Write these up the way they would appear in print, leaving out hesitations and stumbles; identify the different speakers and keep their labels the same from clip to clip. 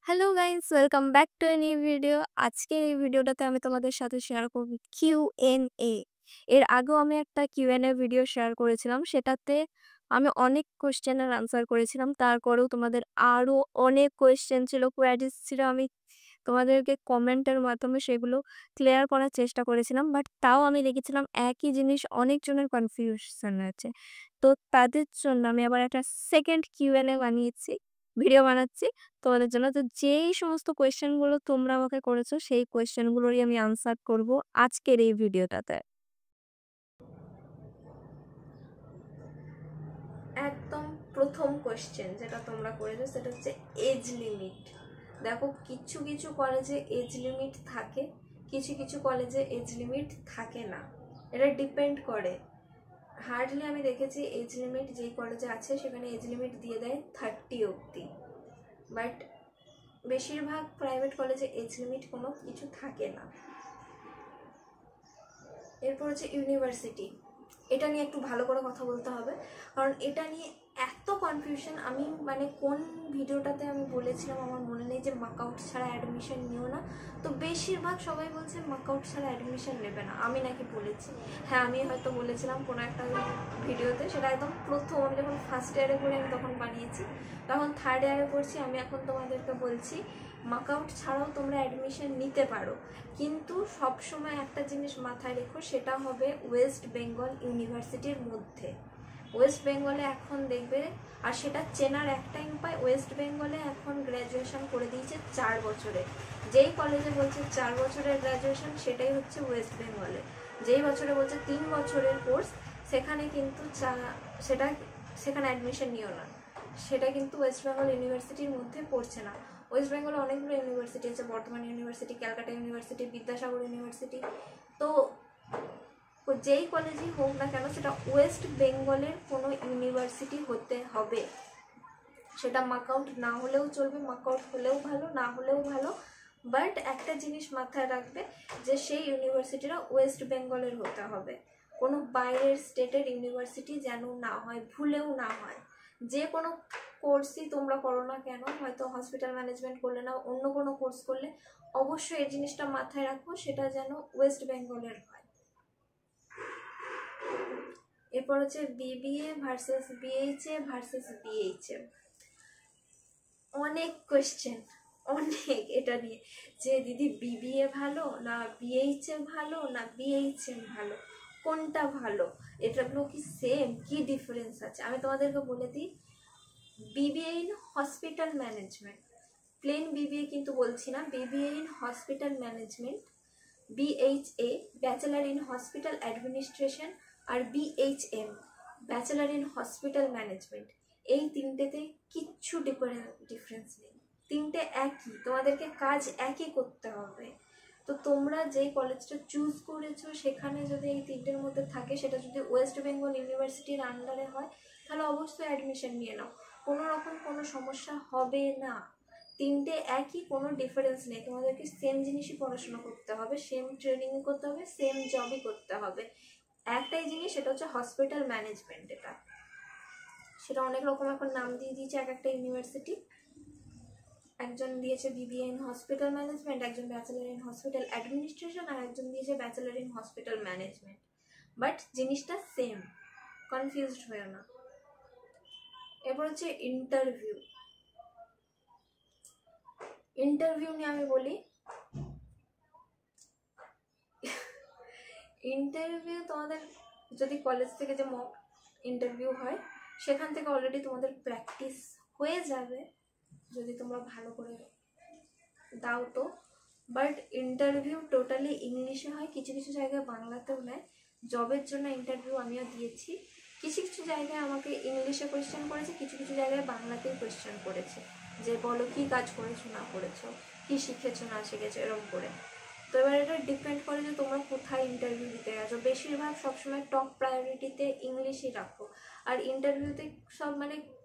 Speaker 1: Hello guys, welcome back to a new video. আজকে এই ভিডিওটাতে আমি তোমাদের সাথে শেয়ার করব কিউএনএ। এর আগেও আমি একটা কিউএনএ ভিডিও শেয়ার করেছিলাম, সেটাতে আমি অনেক কোয়েশ্চেনের আনসার করেছিলাম। তারপরেও তোমাদের আরও অনেক কোয়েশ্চেন ছিল, কোয়ারিজ ছিল। আমি তোমাদেরকে কমেন্টের মাধ্যমে সেগুলো ক্লিয়ার করার চেষ্টা করেছিলাম, বাট তাও আমি দেখেছিলাম একই জিনিস অনেকজনের কনফিউশন আছে। তো তাদের জন্য আমি আবার একটা সেকেন্ড কিউএনএ ভিডিও বানাচ্ছি তোমাদের জন্য। তো যেই সমস্ত কোয়েশ্চেনগুলো তোমরা আমাকে করেছো, সেই কোয়েশ্চেনগুলোরই আমি আনসার করব আজকের এই ভিডিওটাতে। একদম প্রথম কোয়েশ্চেন যেটা তোমরা করেছো সেটা হচ্ছে এজ লিমিট। দেখো, কিছু কিছু কলেজে এজ লিমিট থাকে, কিছু কিছু কলেজে এজ লিমিট থাকে না। এটা ডিপেন্ড করে। হার্ডলি আমি দেখেছি এজ লিমিট যেই কলেজে আছে সেখানে এজ লিমিট দিয়ে দেয় 30 অবধি, বাট বেশিরভাগ প্রাইভেট কলেজে এজ লিমিট কোনো কিছু থাকে না। এরপর হচ্ছে ইউনিভার্সিটি। এটা নিয়ে একটু ভালো করে কথা বলতে হবে, কারণ এটা নিয়ে এত কনফিউশন। আমি কোন ভিডিওটাতে আমি বলেছিলাম আমার মনে নেই যে মাকআউট ছাড়া অ্যাডমিশন নিও না। তো বেশিরভাগ সবাই বলছে মাকআউট ছাড়া অ্যাডমিশন নেবে না। আমি নাকি বলেছি, হ্যাঁ আমি হয়তো বলেছিলাম কোনো একটা ভিডিওতে। সেটা একদম প্রথম আমি যখন ফার্স্ট ইয়ারে পড়ি আমি তখন বানিয়েছি, তখন থার্ড ইয়ারে পড়ছি। আমি এখন তোমাদেরকে বলছি মাকআউট ছাড়াও তোমরা অ্যাডমিশন নিতে পারো, কিন্তু সবসময় একটা জিনিস মাথায় রেখো, সেটা হবে ওয়েস্ট বেঙ্গল ইউনিভার্সিটির মধ্যে। ওয়েস্ট বেঙ্গলে এখন দেখবে, আর সেটা চেনার একটাই উপায়, ওয়েস্ট বেঙ্গলে এখন গ্র্যাজুয়েশন করে দিয়েছে 4 বছরে। যেই কলেজে বলছে 4 বছরের গ্র্যাজুয়েশন সেটাই হচ্ছে ওয়েস্ট বেঙ্গলে। যেই বছরে বলছে 3 বছরের কোর্স সেখানে কিন্তু সেখানে অ্যাডমিশন নিও না। সেটা কিন্তু ওয়েস্ট বেঙ্গল ইউনিভার্সিটির মধ্যে পড়ছে না। ওয়েস্ট বেঙ্গলে অনেকগুলো ইউনিভার্সিটি আছে, Bardhaman university, Calcutta university, Vidyasagar university. তো যেই কলেজই হোক না কেন সেটা ওয়েস্ট বেঙ্গলের কোনো ইউনিভার্সিটি হতে হবে। সেটা মাকআউট না হলেও চলবে, মাকআউট হলেও ভালো, না হলেও ভালো, বাট একটা জিনিস মাথায় রাখবে যে সেই ইউনিভার্সিটিটা ওয়েস্ট বেঙ্গলের হতে হবে। কোনো বাইরের স্টেটের ইউনিভার্সিটি যেন না হয়, ভুলেও না হয়। যে কোনো কোর্সই তোমরা করো না কেন, হয়তো হসপিটাল ম্যানেজমেন্ট করলে না অন্য কোনো কোর্স করলে, অবশ্যই এই জিনিসটা মাথায় রাখো, সেটা যেন ওয়েস্ট বেঙ্গলের হয়। এরপর হচ্ছে BBA versus BHA versus BHA. অনেক কোয়েশ্চেন, অনেক এটা নিয়ে, যে দিদি বিবিএ ভালো না বিএইচএ ভালো না বিএইচএম ভালো, কোনটা ভালো, এটাগুলো কি সেম, কি ডিফারেন্স আছে? আমি তোমাদেরকে বলে দিই, BBA in hospital management, plain BBA কিন্তু বলছি না, BBA in hospital management, BHA bachelor in hospital administration, আর BHM bachelor in hospital management, এই তিনটেতে কিচ্ছু ডিফারেন্স নেই। তিনটে একই, তোমাদেরকে কাজ একই করতে হবে। তো তোমরা যেই কলেজটা চুজ করেছো সেখানে যদি এই তিনটের মধ্যে থাকে, সেটা যদি ওয়েস্ট বেঙ্গল ইউনিভার্সিটির আন্ডারে হয়, তাহলে অবশ্যই অ্যাডমিশন নিয়ে নাও, কোনো রকম কোনো সমস্যা হবে না। তিনটে একই, কোনো ডিফারেন্স নেই। তোমাদেরকে সেম জিনিসই পড়াশোনা করতে হবে, সেম ট্রেনিং করতে হবে, সেম জবই করতে হবে। একটাই জিনিস, সেটা হচ্ছে হসপিটাল ম্যানেজমেন্ট। সেটা অনেক রকম এখন নাম দিয়ে দিয়েছে এক একটা ইউনিভার্সিটি। একজন দিয়েছে বিবিএ ইন হসপিটাল ম্যানেজমেন্ট, একজন ব্যাচেলার ইন হসপিটাল অ্যাডমিনিস্ট্রেশন, আর একজন দিয়েছে bachelor in hospital management, but জিনিসটা সেম, কনফিউজড হয়েও না। এরপর হচ্ছে ইন্টারভিউ। ইন্টারভিউ নিয়ে আমি বলি, ইন্টারভিউ তোমাদের যদি কলেজ থেকে যে মক ইন্টারভিউ হয় সেখান থেকে অলরেডি তোমাদের প্র্যাকটিস হয়ে যাবে যদি তোমরা ভালো করে দাও তো। বাট ইন্টারভিউ টোটালি ইংলিশে হয়, কিছু কিছু জায়গায় বাংলাতেও নেয়। জবের জন্য ইন্টারভিউ আমিও দিয়েছি, কিছু কিছু জায়গায় আমাকে ইংলিশে কোয়েশ্চেন করেছে, কিছু কিছু জায়গায় বাংলাতেই কোয়েশ্চেন করেছে, যে বলো কী কাজ করেছো না করেছো, কী শিখেছো না শিখেছো, এরকম করে। তো এবার এটা ডিপেন্ড করে যে তোমরা কোথায় ইন্টারভিউ দিতে গেছো। বেশিরভাগ সবসময় টপ প্রায়োরিটিতে ইংলিশই রাখো, আর ইন্টারভিউতে সব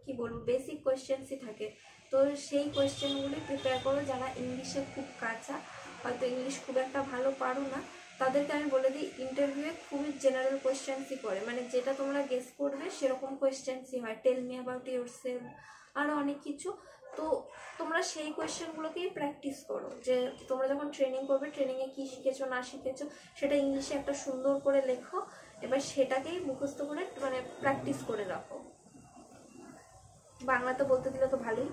Speaker 1: কি বলবো, বেসিক কোয়েশ্চেন্সই থাকে। তো সেই কোয়েশ্চেনগুলি প্রিপেয়ার করো। যারা ইংলিশে খুব কাঁচা, হয়তো ইংলিশ খুব একটা ভালো পারো না, তাদেরকে আমি বলে দিই ইন্টারভিউয়ে খুবই জেনারেল কোয়েশ্চেন্সই করে, যেটা তোমরা গেস করবে সেরকম কোয়েশ্চেন্সই হয়। টেল মি অ্যাবাউট ইয়োরসেলফ, আরও অনেক কিছু। তো তোমরা সেই কোয়েশ্চেনগুলোকেই প্র্যাকটিস করো, যে তোমরা যখন ট্রেনিং করবে ট্রেনিংয়ে কী শিখেছো না শিখেছো সেটা ইংলিশে একটা সুন্দর করে লেখো, এবার সেটাকেই মুখস্থ করে মানে প্র্যাকটিস করে রাখো। বাংলাতে বলতে দিলে তো ভালোই,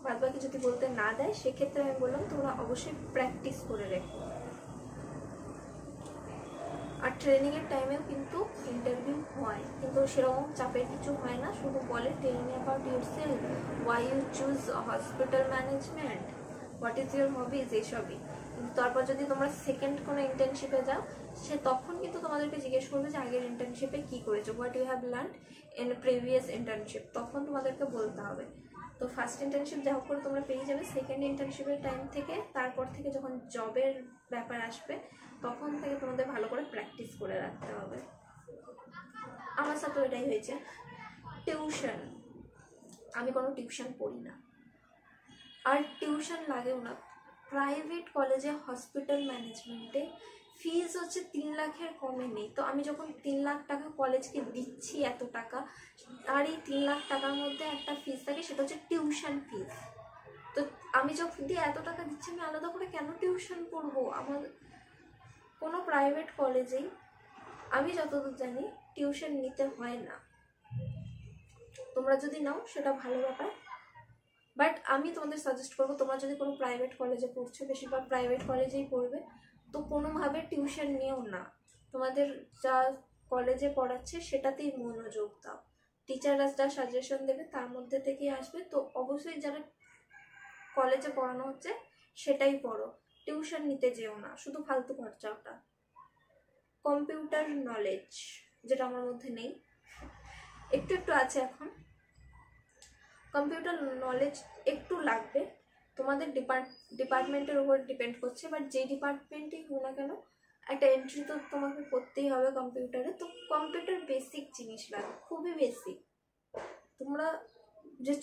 Speaker 1: বাদ বাকি যদি বলতে না দেয় সেক্ষেত্রে আমি বললাম তোমরা অবশ্যই প্র্যাকটিস করে রেখো। আর ট্রেনিংয়ের টাইমেও কিন্তু ইন্টারভিউ হয়, কিন্তু সেরকম চাপের কিছু হয় না, শুধু বলে tell me about yourself, why you choose hospital management, what is your hobbies, এইসবই। কিন্তু তারপর যদি তোমরা সেকেন্ড কোনো ইন্টার্নশিপে যাও সে তখন কিন্তু তোমাদেরকে জিজ্ঞেস করবে যে আগের ইন্টার্নশিপে কী করেছো, what you have learn in previous internship, তখন তোমাদেরকে বলতে হবে। তো ফার্স্ট ইন্টার্নশিপ যা হোক করে তোমরা পেয়ে যাবে, সেকেন্ড ইন্টার্নশিপের টাইম থেকে তারপর থেকে যখন জবের ব্যাপার আসবে তখন থেকে তোমাদের ভালো করে প্র্যাকটিস করে রাখতে হবে। আমার সাথে এটাই হয়েছে। টিউশন, আমি কোনো টিউশন পড়ি না, আর টিউশন লাগেও না। প্রাইভেট কলেজে হসপিটাল ম্যানেজমেন্টে ফিজ হচ্ছে 3 লাখের কমে নেই। তো আমি যখন 3 লাখ টাকা কলেজকে দিচ্ছি এত টাকা, আর এই 3 লাখ টাকার মধ্যে একটা ফিজ থাকে সেটা হচ্ছে টিউশন ফিজ। তো আমি যখন দিয়ে এত টাকা দিচ্ছি আমি আলাদা করে কেন টিউশন পড়বো? আমার কোনো প্রাইভেট কলেজেই আমি যতদূর জানি টিউশন নিতে হয় না। তোমরা যদি নাও সেটা ভালো ব্যাপার, বাট আমি তোমাদের সাজেস্ট করবো তোমরা যদি কোনো প্রাইভেট কলেজে পড়ছো, বেশিরভাগ প্রাইভেট কলেজেই পড়বে, তো কোনোভাবে টিউশন নিও না। তোমাদের যা কলেজে পড়াচ্ছে সেটাতেই মনোযোগ দাও, টিচাররা যা সাজেশন দেবে তার মধ্যে থেকেই আসবে। তো অবশ্যই যারা কলেজে পড়ানো হচ্ছে সেটাই পড়ো, টিউশন নিতে যেও না, শুধু ফালতু খরচা ওটা। কম্পিউটার নলেজ, যেটা আমার মধ্যে নেই, একটু একটু আছে এখন। কম্পিউটার নলেজ একটু লাগবে, তোমাদের ডিপার্টমেন্টের উপর ডিপেন্ড করছে, বাট যেই ডিপার্টমেন্টেই হোক না কেন একটা এন্ট্রি তো তোমাকে করতেই হবে কম্পিউটারে। তো কম্পিউটার বেসিক জিনিস লাগে, খুবই বেসিক। তোমরা যে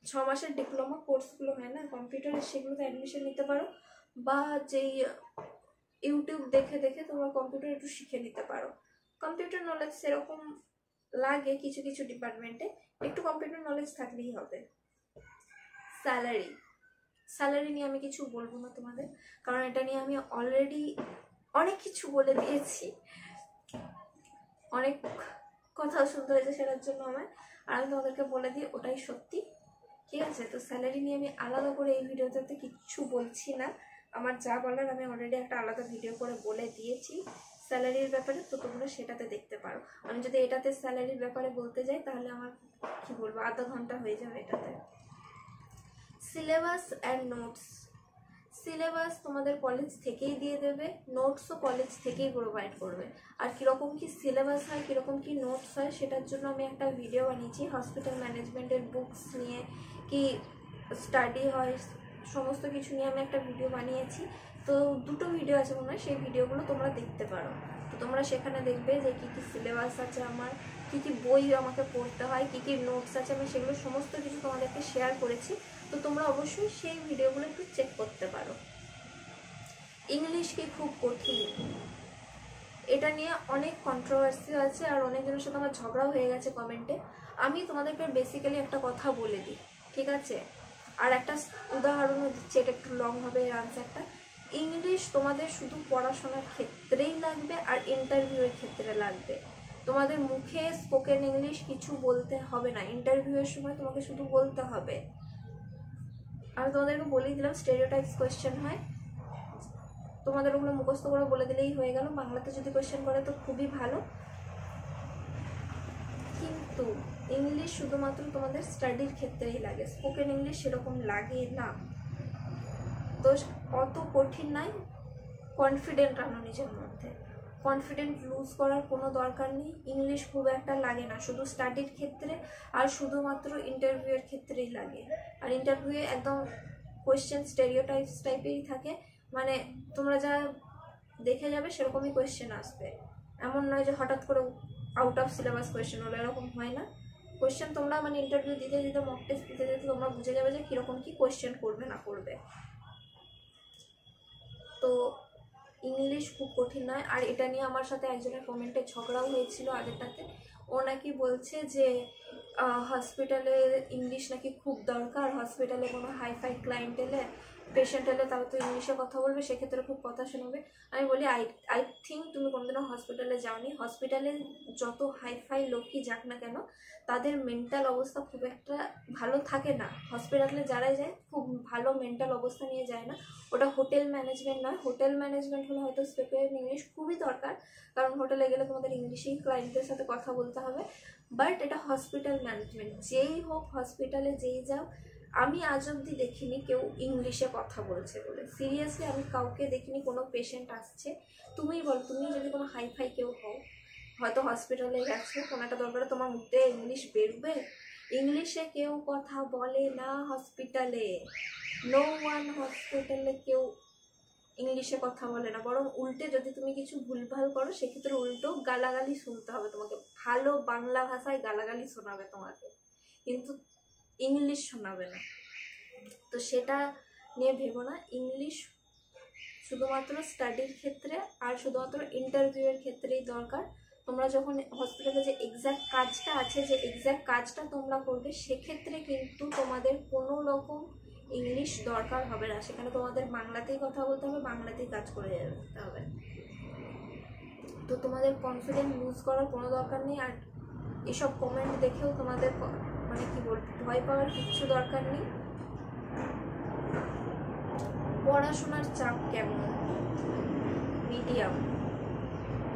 Speaker 1: ছ মাসের ডিপ্লোমা কোর্সগুলো হয় না কম্পিউটারে, সেগুলোতে অ্যাডমিশন নিতে পারো, বা যেই ইউটিউব দেখে দেখে তোমরা কম্পিউটার একটু শিখে নিতে পারো। কম্পিউটার নলেজ সেরকম লাগে কিছু কিছু ডিপার্টমেন্টে, একটু কম্পিউটার নলেজ থাকলেই হবে। স্যালারি নিয়ে আমি কিছু বলবো না তোমাদের, কারণ এটা নিয়ে আমি অলরেডি অনেক কিছু বলে দিয়েছি, অনেক কথা শুনতে হয়েছে সেটার জন্য আমার। আর আমি তোমাদেরকে বলে দিই ওটাই সত্যি, ঠিক আছে? তো স্যালারি নিয়ে আমি আলাদা করে এই ভিডিওতে কিচ্ছু বলছি না, আমার যা বলার আমি অলরেডি একটা আলাদা ভিডিও করে বলে দিয়েছি স্যালারির ব্যাপারে, তো তোমরা সেটাতে দেখতে পারো। আমি যদি এটাতে স্যালারির ব্যাপারে বলতে যাই তাহলে আমার কি বলবো, আধা ঘন্টা হয়ে যাবে এটাতে। সিলেবাস অ্যান্ড নোটস, সিলেবাস তোমাদের কলেজ থেকেই দিয়ে দেবে, নোটসও কলেজ থেকেই প্রোভাইড করবে। আর কীরকম কি সিলেবাস হয়, কীরকম কি নোটস হয় সেটার জন্য আমি একটা ভিডিও বানিয়েছি, হসপিটাল ম্যানেজমেন্টের বুকস নিয়ে কি স্টাডি হয় সমস্ত কিছু নিয়ে আমি একটা ভিডিও বানিয়েছি। তো দুটো ভিডিও আছে মনে হয়, সেই ভিডিওগুলো তোমরা দেখতে পারো। তো তোমরা সেখানে দেখবে যে কী কী সিলেবাস আছে আমার, কী কী বই আমাকে পড়তে হয়, কী কী নোটস আছে, আমি সেগুলো সমস্ত কিছু তোমাদেরকে শেয়ার করেছি। তো তোমরা অবশ্যই সেই ভিডিওগুলো একটু চেক করতে পারো। ইংলিশ কি খুব কঠিন? এটা নিয়ে অনেক কন্ট্রোভার্সি আছে, আর অনেকজনের সাথে আমার ঝগড়াও হয়ে গেছে কমেন্টে। আমি তোমাদেরকে বেসিক্যালি একটা কথা বলে দিই, ঠিক আছে? আর একটা উদাহরণও দিচ্ছি, এটা একটু লং হবে এর আনসারটা। ইংলিশ তোমাদের শুধু পড়াশোনার ক্ষেত্রেই লাগবে আর ইন্টারভিউয়ের ক্ষেত্রে লাগবে। তোমাদের মুখে স্পোকেন ইংলিশ কিছু বলতে হবে না, ইন্টারভিউয়ের সময় তোমাকে শুধু বলতে হবে। আমি তোমাদেরকে বলেই দিলাম স্টেরিওটাইপস কোয়েশ্চেন হয়, তোমাদের ওগুলো মুখস্থ করে বলে দিলেই হয়ে গেল। বাংলাতে যদি কোয়েশ্চেন করে তো খুবই ভালো, কিন্তু ইংলিশ শুধুমাত্র তোমাদের স্টাডির ক্ষেত্রেই লাগে, স্পোকেন ইংলিশ সেরকম লাগে না। তো অত কঠিন নয়, কনফিডেন্ট আনো নিজের মধ্যে, কনফিডেন্ট লুজ করার কোনো দরকার নেই। ইংলিশ খুব একটা লাগে না, শুধু স্টাডির ক্ষেত্রে আর শুধুমাত্র ইন্টারভিউয়ের ক্ষেত্রেই লাগে। আর ইন্টারভিউয়ে একদম কোয়েশ্চেন স্টেরিওটাইপস টাইপেরই থাকে, মানে তোমরা যা দেখে যাবে সেরকমই কোয়েশ্চেন আসবে, এমন নয় যে হঠাৎ করে আউট অফ সিলেবাস কোয়েশ্চেন হলো, এরকম হয় না। কোয়েশ্চেন তোমরা মানে ইন্টারভিউ দিতে দিতে মক টেস্ট দিতে দিতে তোমরা বুঝে যাবে যে কীরকম কী কোয়েশ্চেন করবে না করবে। তো ইংলিশ খুব কঠিন নয়। আর এটা নিয়ে আমার সাথে একজনের কমেন্টে ঝগড়াও হয়েছিল আগেরটাতে, ও নাকি বলছে যে হসপিটালে ইংলিশ নাকি খুব দরকার, হসপিটালে কোনো হাইফাই ক্লায়েন্ট এলে পেশেন্ট এলে তাও তো ইংলিশে কথা বলবে, সেক্ষেত্রে খুব কথা শোনাবে। আমি বলি আই থিঙ্ক তুমি কোনোদিনও হসপিটালে যাওনি। হসপিটালে যত হাইফাই লোকই যাক না কেন তাদের মেন্টাল অবস্থা খুব একটা ভালো থাকে না। হসপিটালে যারাই যায় খুব ভালো মেন্টাল অবস্থা নিয়ে যায় না। ওটা হোটেল ম্যানেজমেন্ট নয়। হোটেল ম্যানেজমেন্ট হলে হয়তো স্পোকেন ইংলিশ খুবই দরকার, কারণ হোটেলে গেলে তোমাদের ইংলিশেই ক্লায়েন্টের সাথে কথা বলতে হবে। বাট এটা হসপিটাল ম্যানেজমেন্ট, যেই হোক হসপিটালে যেই যাও, আমি আজ অব্দি দেখিনি কেউ ইংলিশে কথা বলছে বলে। সিরিয়াসলি আমি কাউকে দেখিনি। কোনো পেশেন্ট আসছে, তুমিই বল, তুমি যদি কোনো হাইফাই কেউ হও, হয়তো হসপিটালে গেছো, কোনো একটা দরকারে তোমার মুখে ইংলিশ বেরোবে? ইংলিশে কেউ কথা বলে না হসপিটালে। নো ওয়ান হসপিটালে কেউ ইংলিশে কথা বলে না, বরং উল্টে যদি তুমি কিছু ভুলভাল করো সেক্ষেত্রে উল্টো গালাগালি শুনতে হবে তোমাকে। ভালো বাংলা ভাষায় গালাগালি শোনাবে তোমাকে, কিন্তু ইংলিশ শোনাবে না। তো সেটা নিয়ে ভেবো না। ইংলিশ শুধুমাত্র স্টাডির ক্ষেত্রে আর শুধুমাত্র ইন্টারভিউয়ের ক্ষেত্রেই দরকার। তোমরা যখন হসপিটালে যে এক্স্যাক্ট কাজটা আছে, যে এক্স্যাক্ট কাজটা তোমরা করবে, সেক্ষেত্রে কিন্তু তোমাদের কোনো রকম ইংলিশ দরকার হবে না। সেখানে তোমাদের বাংলাতেই কথা বলতে হবে, বাংলাতেই কাজ করে যেতে হবে। তো তোমাদের কনফিডেন্স লুজ করার কোনো দরকার নেই। আর এসব কমেন্ট দেখেও তোমাদের মানে কি বলবো, ভয় পাওয়ার কিচ্ছু দরকার নেই। পড়াশোনার চাপ কেমন? মিডিয়াম।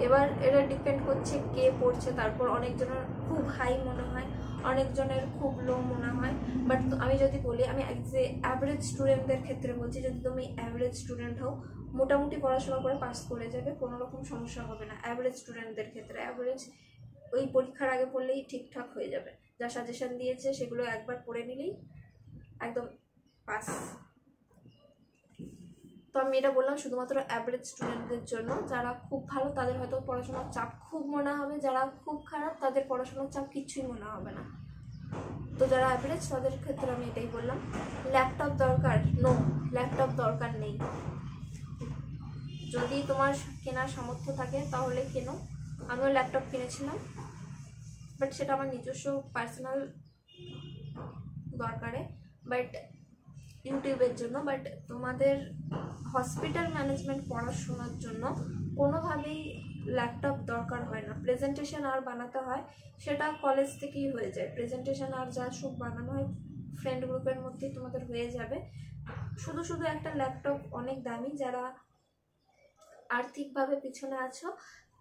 Speaker 1: এবার এটা ডিপেন্ড করছে কে পড়ছে। তারপর অনেকজনের খুব হাই মনে হয়, অনেকজনের খুব লো মনে হয়। বাট আমি যদি বলি, আমি যে অ্যাভারেজ স্টুডেন্টদের ক্ষেত্রে বলছি, যদি তুমি অ্যাভারেজ স্টুডেন্ট হও, মোটামুটি পড়াশোনা করে পাস করে যাবে, কোনো রকম সমস্যা হবে না। অ্যাভারেজ স্টুডেন্টদের ক্ষেত্রে অ্যাভারেজ ওই পরীক্ষার আগে পড়লেই ঠিকঠাক হয়ে যাবে। যা সাজেশন দিয়েছে সেগুলো একবার পড়ে নিলেই একদম পাস। তো আমি এটা বললাম শুধুমাত্র অ্যাভারেজ স্টুডেন্টদের জন্য। যারা খুব ভালো তাদের হয়তো পড়াশোনার চাপ খুব মনে হবে, যারা খুব খারাপ তাদের পড়াশোনার চাপ কিছুই মনে হবে না। তো যারা অ্যাভারেজ তাদের ক্ষেত্রে আমি এটাই বললাম। ল্যাপটপ দরকার? নো, ল্যাপটপ দরকার নেই। যদি তোমার কেনার সামর্থ্য থাকে তাহলে কেনো। আমিও ল্যাপটপ কিনেছিলাম, বাট সেটা আমার নিজস্ব পার্সোনাল দরকারে, বাট ইউটিউবের জন্য। বাট তোমাদের হসপিটাল ম্যানেজমেন্ট পড়াশোনার জন্য কোনোভাবেই ল্যাপটপ দরকার হয় না। প্রেজেন্টেশন আর বানাতে হয়, সেটা কলেজ থেকেই হয়ে যায়। প্রেজেন্টেশন আর যা সব বানানো হয় ফ্রেন্ড গ্রুপের মধ্যেই তোমাদের হয়ে যাবে। শুধু শুধু একটা ল্যাপটপ অনেক দামি। যারা আর্থিকভাবে পিছনে আছো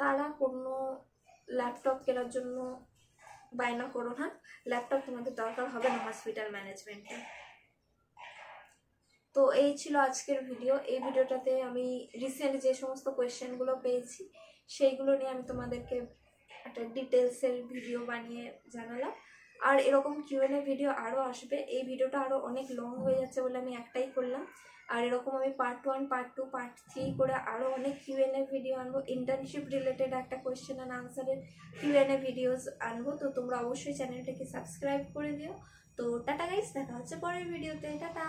Speaker 1: তারা কোনো ল্যাপটপ কেনার জন্য বায়না করো না। ল্যাপটপ তোমাদের দরকার হবে না হসপিটাল ম্যানেজমেন্টে। তো এই ছিল আজকের ভিডিও। এই ভিডিওটাতে আমি রিসেন্ট যে সমস্ত কোয়েশ্চেনগুলো পেয়েছি সেইগুলো নিয়ে আমি তোমাদেরকে একটা ডিটেলসের ভিডিও বানিয়ে জানালাম। আর এরকম কিউএনএ ভিডিও আরও আসবে। এই ভিডিওটা আরও অনেক লং হয়ে যাচ্ছে বলে আমি একটাই করলাম। আর এরকম আমি পার্ট 1, পার্ট 2, পার্ট 3 করে আরও অনেক কিউএনএ ভিডিও আনবো। ইন্টার্নশিপ রিলেটেড একটা কোয়েশ্চেন অ্যান্ড আনসারের কিউএনএ ভিডিওস আনবো। তো তোমরা অবশ্যই চ্যানেলটাকে সাবস্ক্রাইব করে দিও। তো টাটা গাইস, দেখা হচ্ছে পরের ভিডিওতে। টাটা।